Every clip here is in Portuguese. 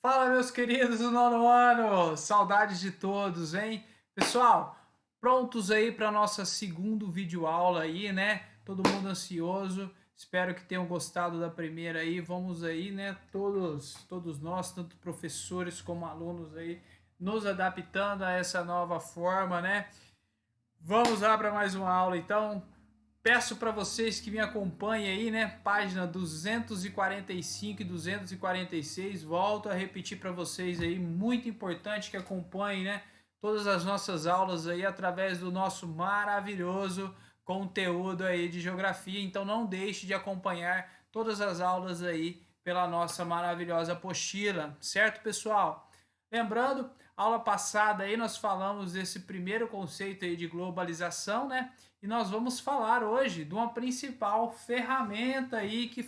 Fala, meus queridos do nono ano! Saudades de todos, hein? Pessoal, prontos aí para nossa segundo vídeo aula aí, né? Todo mundo ansioso. Espero que tenham gostado da primeira aí. Vamos aí, né? Todos nós, tanto professores como alunos aí, nos adaptando a essa nova forma, né? Vamos lá para mais uma aula, então. Peço para vocês que me acompanhem aí, né? Página 245 e 246. Volto a repetir para vocês aí, muito importante que acompanhem, né? Todas as nossas aulas aí através do nosso maravilhoso conteúdo aí de geografia. Então não deixe de acompanhar todas as aulas aí pela nossa maravilhosa apostila, certo, pessoal? Lembrando, aula passada aí nós falamos desse primeiro conceito aí de globalização, né? E nós vamos falar hoje de uma principal ferramenta aí que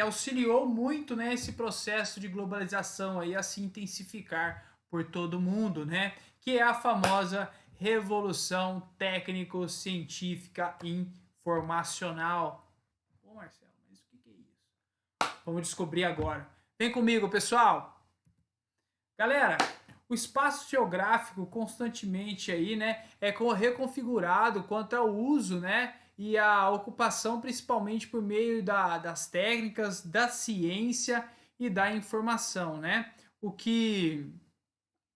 auxiliou muito, né, esse processo de globalização aí a se intensificar por todo o mundo, né? Que é a famosa revolução técnico-científica informacional. Pô, Marcelo, mas o que é isso? Vamos descobrir agora. Vem comigo, pessoal! Galera, o espaço geográfico constantemente aí, né, é reconfigurado quanto ao uso, né, e a ocupação principalmente por meio das técnicas, da ciência e da informação, né? O que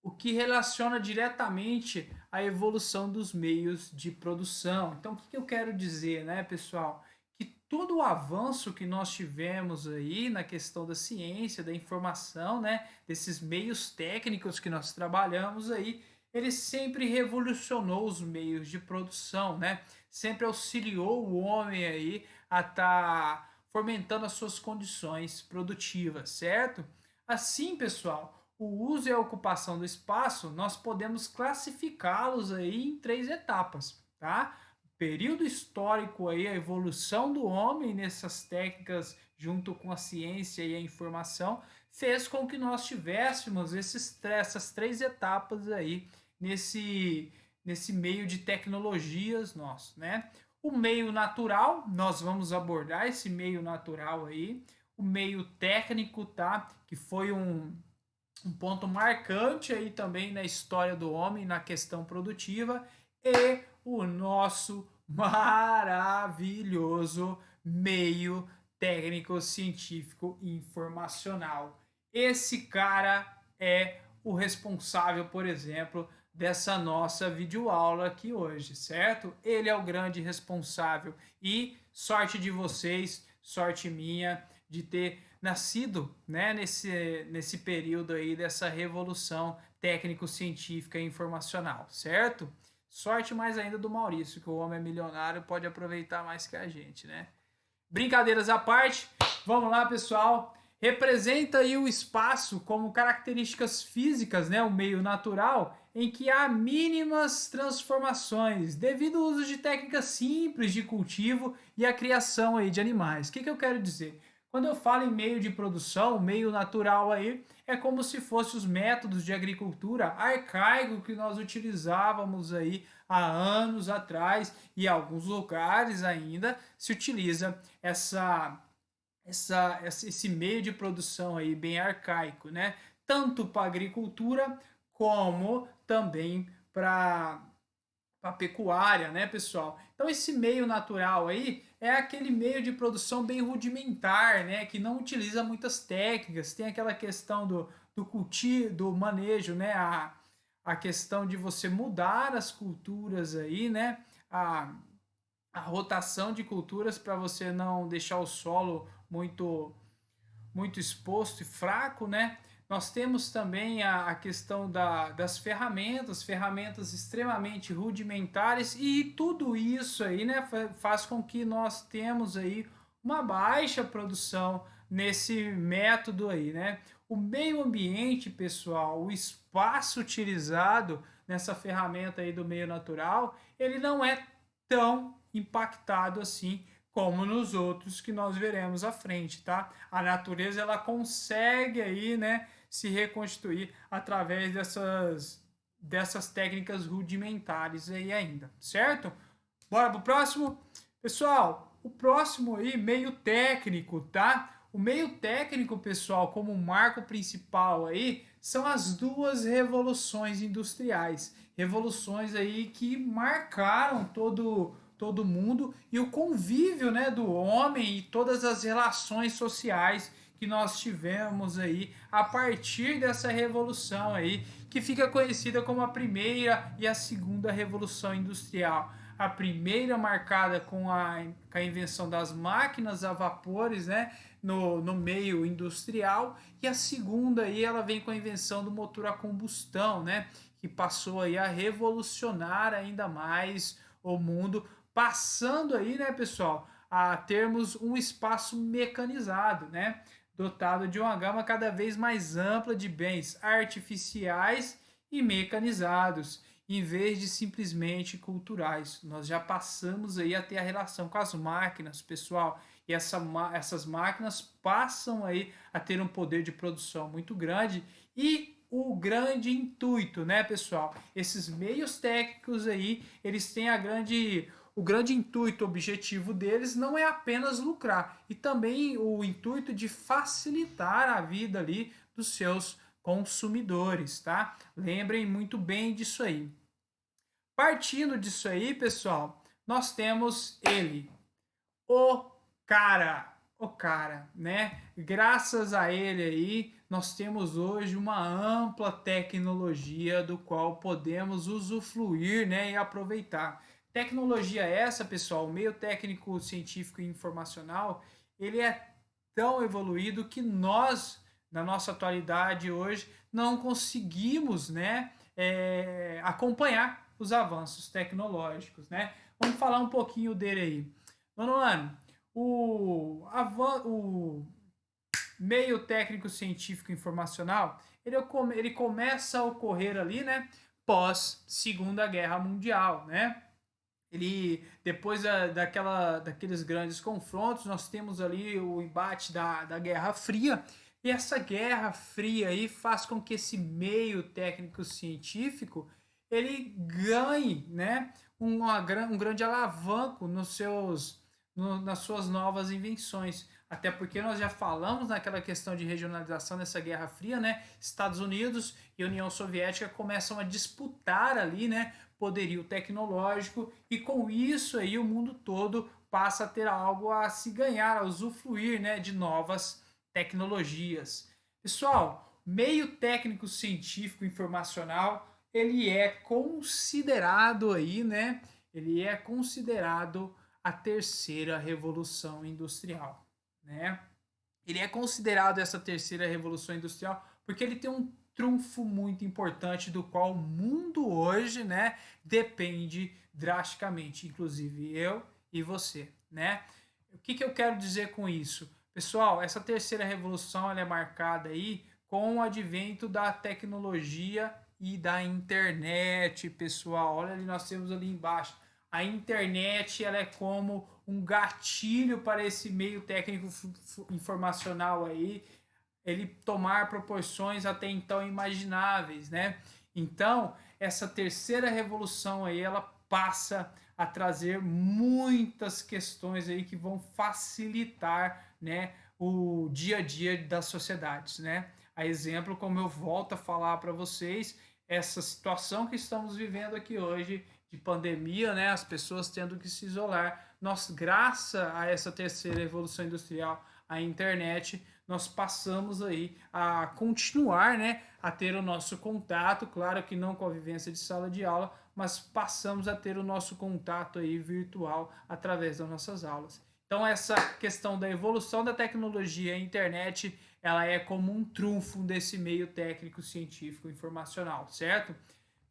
o que relaciona diretamente a evolução dos meios de produção. Então, o que eu quero dizer, né, pessoal? Que todo o avanço que nós tivemos aí na questão da ciência, da informação, né, desses meios técnicos que nós trabalhamos aí, ele sempre revolucionou os meios de produção, né? Sempre auxiliou o homem aí a estar fomentando as suas condições produtivas, certo? Assim, pessoal, o uso e a ocupação do espaço, nós podemos classificá-los aí em três etapas, tá? O período histórico aí, a evolução do homem nessas técnicas junto com a ciência e a informação, fez com que nós tivéssemos essas três etapas aí nesse meio de tecnologias nosso, né? O meio natural, nós vamos abordar esse meio natural aí, o meio técnico, tá? Que foi um ponto marcante aí também na história do homem, na questão produtiva, e o nosso maravilhoso meio técnico, científico e informacional. Esse cara é o responsável, por exemplo, dessa nossa videoaula aqui hoje, certo? Ele é o grande responsável e sorte de vocês, sorte minha de ter nascido, né, nesse período aí dessa revolução técnico-científica e informacional, certo? Sorte mais ainda do Maurício, que o homem é milionário, pode aproveitar mais que a gente, né? Brincadeiras à parte, vamos lá, pessoal. Representa aí o espaço como características físicas, né, o meio natural, em que há mínimas transformações, devido ao uso de técnicas simples de cultivo e a criação aí de animais. O que eu quero dizer? Quando eu falo em meio de produção, meio natural aí, é como se fossem os métodos de agricultura arcaico que nós utilizávamos aí há anos atrás e em alguns lugares ainda se utiliza esse meio de produção aí bem arcaico, né? Tanto para agricultura como também para a pecuária, né, pessoal? Então esse meio natural aí é aquele meio de produção bem rudimentar, né, que não utiliza muitas técnicas, tem aquela questão do cultivo, do manejo, né, a questão de você mudar as culturas aí, né, a rotação de culturas para você não deixar o solo muito exposto e fraco, né? Nós temos também a questão das ferramentas extremamente rudimentares e tudo isso aí, né, faz com que nós temos aí uma baixa produção nesse método aí, né? O meio ambiente, pessoal, o espaço utilizado nessa ferramenta aí do meio natural, ele não é tão impactado assim como nos outros que nós veremos à frente, tá? A natureza ela consegue aí, né, se reconstituir através dessas técnicas rudimentares aí ainda, certo? Bora pro próximo? Pessoal, o próximo aí, meio técnico, tá? O meio técnico, pessoal, como marco principal aí, são as duas revoluções industriais. Revoluções aí que marcaram todo mundo e o convívio, né, do homem e todas as relações sociais que nós tivemos aí a partir dessa revolução aí, que fica conhecida como a primeira e a segunda revolução industrial. A primeira marcada com a invenção das máquinas a vapores, né, no meio industrial, e a segunda aí ela vem com a invenção do motor a combustão, né, que passou aí a revolucionar ainda mais o mundo, passando aí, né, pessoal, a termos um espaço mecanizado, né, dotado de uma gama cada vez mais ampla de bens artificiais e mecanizados, em vez de simplesmente culturais. Nós já passamos aí a ter a relação com as máquinas, pessoal, e essas máquinas passam aí a ter um poder de produção muito grande e o grande intuito, né, pessoal? Esses meios técnicos aí, eles têm o grande intuito, objetivo deles não é apenas lucrar, e também o intuito de facilitar a vida ali dos seus consumidores, tá? Lembrem muito bem disso aí. Partindo disso aí, pessoal, nós temos ele, o o cara, né? Graças a ele aí, nós temos hoje uma ampla tecnologia do qual podemos usufruir, né, e aproveitar. Tecnologia essa, pessoal, o meio técnico, científico e informacional, ele é tão evoluído que nós, na nossa atualidade hoje, não conseguimos, né, acompanhar os avanços tecnológicos, né? Vamos falar um pouquinho dele aí. Mano, o meio técnico científico informacional, ele começa a ocorrer ali, né, pós Segunda Guerra Mundial, né? Ele, depois daqueles grandes confrontos, nós temos ali o embate da Guerra Fria, e essa Guerra Fria aí faz com que esse meio técnico científico ele ganhe, né, um grande alavanco nas suas novas invenções. Até porque nós já falamos naquela questão de regionalização dessa Guerra Fria, né? Estados Unidos e União Soviética começam a disputar ali, né, poderio tecnológico, e com isso aí o mundo todo passa a ter algo a se ganhar, a usufruir, né, de novas tecnologias. Pessoal, meio técnico científico informacional, ele é considerado aí, né? Ele é considerado a terceira revolução industrial, né? Ele é considerado essa terceira revolução industrial porque ele tem um trunfo muito importante do qual o mundo hoje, né, depende drasticamente, inclusive eu e você, né? O que eu quero dizer com isso? Pessoal, essa terceira revolução ela é marcada aí com o advento da tecnologia e da internet, pessoal. Olha ali, nós temos ali embaixo. A internet ela é como um gatilho para esse meio técnico informacional aí, ele tomar proporções até então imagináveis, né? Então, essa terceira revolução aí, ela passa a trazer muitas questões aí que vão facilitar, né, o dia a dia das sociedades, né? A exemplo, como eu volto a falar para vocês, essa situação que estamos vivendo aqui hoje de pandemia, né, as pessoas tendo que se isolar, nós, graças a essa terceira revolução industrial, a internet, nós passamos aí a continuar, né, a ter o nosso contato, claro que não com a vivência de sala de aula, mas passamos a ter o nosso contato aí virtual através das nossas aulas. Então essa questão da evolução da tecnologia e internet, ela é como um trunfo desse meio técnico, científico, informacional, certo?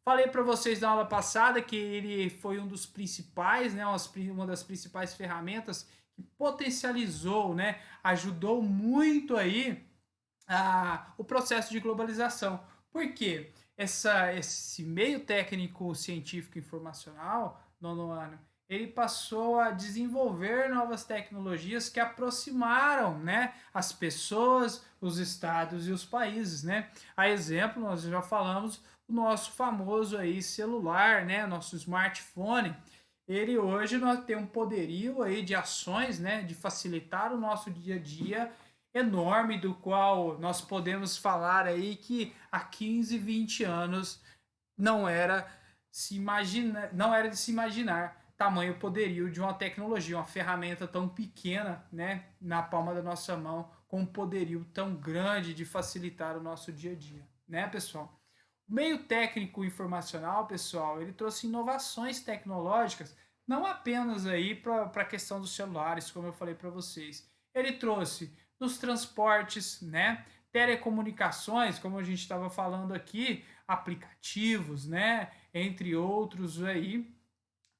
Falei para vocês na aula passada que ele foi um dos principais, né, uma das principais ferramentas que potencializou, né, ajudou muito aí o processo de globalização. Por quê? Esse meio técnico científico informacional, nono ano, ele passou a desenvolver novas tecnologias que aproximaram, né, as pessoas, os estados e os países, né? A exemplo, nós já falamos o nosso famoso aí celular, né, nosso smartphone. Ele hoje nós tem um poderio aí de ações, né, de facilitar o nosso dia a dia enorme do qual nós podemos falar aí que há 15, 20 anos não era não era de se imaginar tamanho poderio de uma tecnologia, uma ferramenta tão pequena, né, na palma da nossa mão, com um poderio tão grande de facilitar o nosso dia a dia, né, pessoal? O meio técnico informacional, pessoal, ele trouxe inovações tecnológicas, não apenas aí para a questão dos celulares, como eu falei para vocês. Ele trouxe nos transportes, né? Telecomunicações, como a gente estava falando aqui, aplicativos, né? Entre outros aí,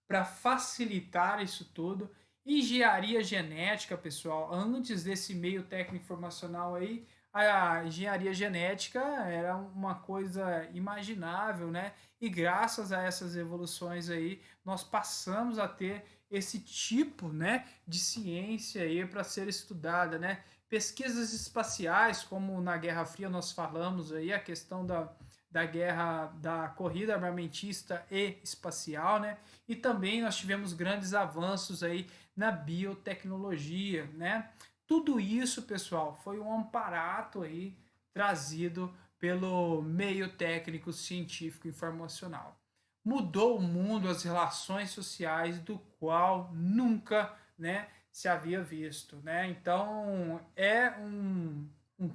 para facilitar isso tudo. Engenharia genética, pessoal, antes desse meio técnico informacional aí, a engenharia genética era uma coisa imaginável, né? E graças a essas evoluções aí, nós passamos a ter esse tipo, né, de ciência aí para ser estudada, né? Pesquisas espaciais, como na Guerra Fria nós falamos aí, a questão da guerra, da corrida armamentista e espacial, né? E também nós tivemos grandes avanços aí na biotecnologia, né? Tudo isso, pessoal, foi um amparato aí trazido pelo meio técnico científico informacional. Mudou o mundo, as relações sociais, do qual nunca, né, se havia visto, né? Então é um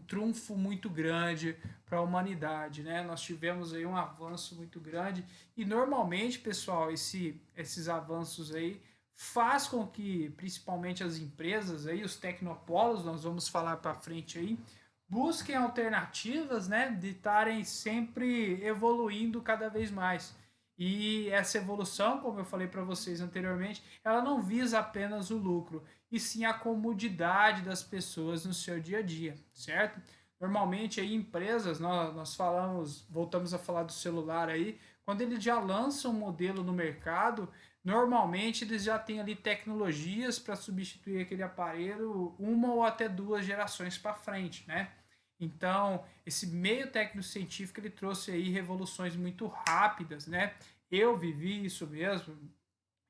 trunfo muito grande para a humanidade, né? Nós tivemos aí um avanço muito grande e normalmente, pessoal, esses avanços aí faz com que, principalmente as empresas aí, os tecnopolos, nós vamos falar para frente aí, busquem alternativas, né, de estarem sempre evoluindo cada vez mais. E essa evolução, como eu falei para vocês anteriormente, ela não visa apenas o lucro, e sim a comodidade das pessoas no seu dia a dia, certo? Normalmente aí empresas, nós falamos, voltamos a falar do celular aí, quando ele já lança um modelo no mercado, normalmente eles já têm ali tecnologias para substituir aquele aparelho uma ou até duas gerações para frente, né? Então, esse meio técnico científico ele trouxe aí revoluções muito rápidas, né? Eu vivi isso mesmo,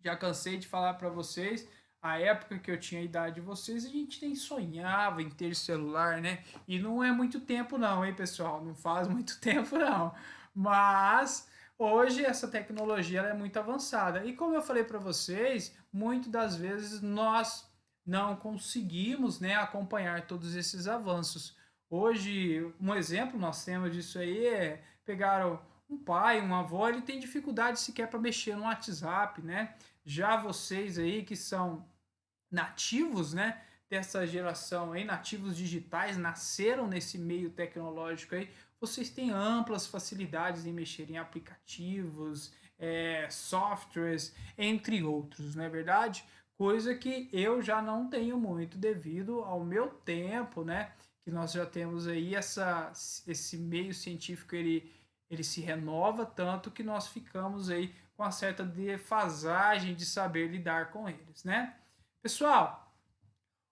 já cansei de falar para vocês, a época que eu tinha a idade de vocês, a gente nem sonhava em ter celular, né? E não é muito tempo não, hein, pessoal? Não faz muito tempo não. Mas hoje essa tecnologia ela é muito avançada. E como eu falei para vocês, muitas das vezes nós não conseguimos, né, acompanhar todos esses avanços. Hoje, um exemplo nós temos disso aí é pegar um pai, um avô, ele tem dificuldade sequer para mexer no WhatsApp, né? Já vocês aí que são nativos, né, dessa geração aí, nativos digitais, nasceram nesse meio tecnológico aí, vocês têm amplas facilidades em mexer em aplicativos, softwares, entre outros, não é verdade? Coisa que eu já não tenho muito devido ao meu tempo, né? Que nós já temos aí esse meio científico, ele se renova tanto que nós ficamos aí com uma certa defasagem de saber lidar com eles, né? Pessoal,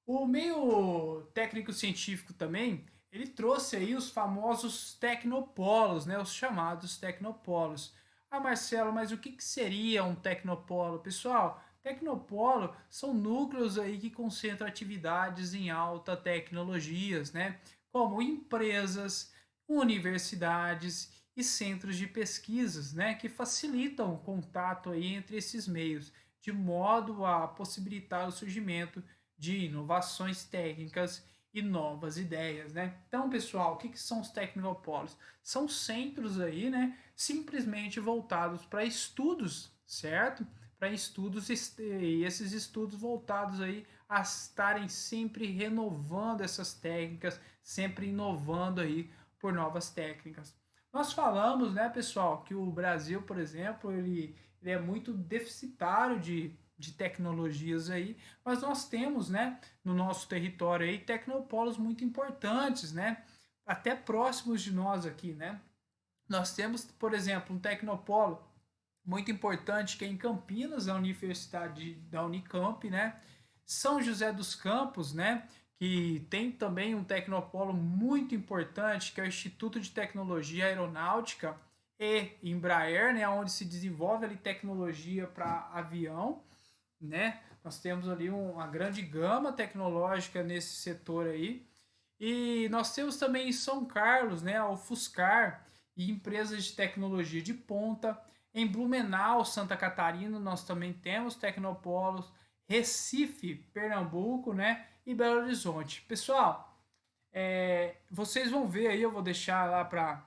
o meio técnico-científico também, ele trouxe aí os famosos tecnopolos, né? Os chamados tecnopolos. Ah, Marcelo, mas o que, que seria um tecnopolo? Pessoal, tecnopolo são núcleos aí que concentram atividades em alta tecnologias, né? Como empresas, universidades e centros de pesquisas, né? Que facilitam o contato aí entre esses meios, de modo a possibilitar o surgimento de inovações técnicas e novas ideias, né? Então, pessoal, o que, que são os tecnopolos? São centros aí, né, simplesmente voltados para estudos, certo? Para estudos e esses estudos voltados aí a estarem sempre renovando essas técnicas, sempre inovando aí por novas técnicas. Nós falamos, né, pessoal, que o Brasil, por exemplo, ele é muito deficitário de tecnologias aí, mas nós temos, né, no nosso território aí, tecnopolos muito importantes, né, até próximos de nós aqui, né. Nós temos, por exemplo, um tecnopolo muito importante que é em Campinas, a Universidade da Unicamp, né, São José dos Campos, né, que tem também um tecnopolo muito importante, que é o Instituto de Tecnologia Aeronáutica e Embraer, né, onde se desenvolve ali tecnologia para avião, né? Nós temos ali uma grande gama tecnológica nesse setor aí. E nós temos também em São Carlos, né, a Ufuscar e empresas de tecnologia de ponta. Em Blumenau, Santa Catarina, nós também temos Tecnopolos, Recife, Pernambuco, né, e Belo Horizonte. Pessoal, vocês vão ver aí, eu vou deixar lá para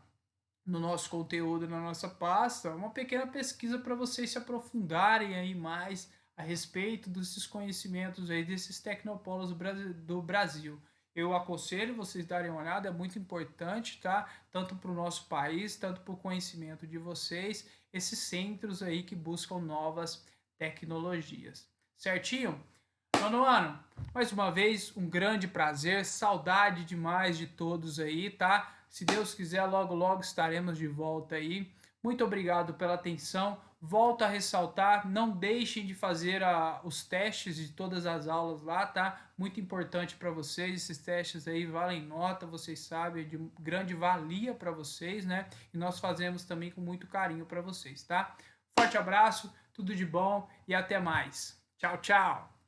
no nosso conteúdo, na nossa pasta, uma pequena pesquisa para vocês se aprofundarem aí mais a respeito desses conhecimentos aí, desses tecnopolos do Brasil. Eu aconselho vocês darem uma olhada, é muito importante, tá? Tanto para o nosso país, tanto para o conhecimento de vocês, esses centros aí que buscam novas tecnologias. Certinho? Nono ano, mais uma vez, um grande prazer, saudade demais de todos aí, tá? Se Deus quiser, logo, logo estaremos de volta aí. Muito obrigado pela atenção. Volto a ressaltar, não deixem de fazer os testes de todas as aulas lá, tá? Muito importante para vocês, esses testes aí valem nota, vocês sabem, de grande valia para vocês, né? E nós fazemos também com muito carinho para vocês, tá? Forte abraço, tudo de bom e até mais. Tchau, tchau!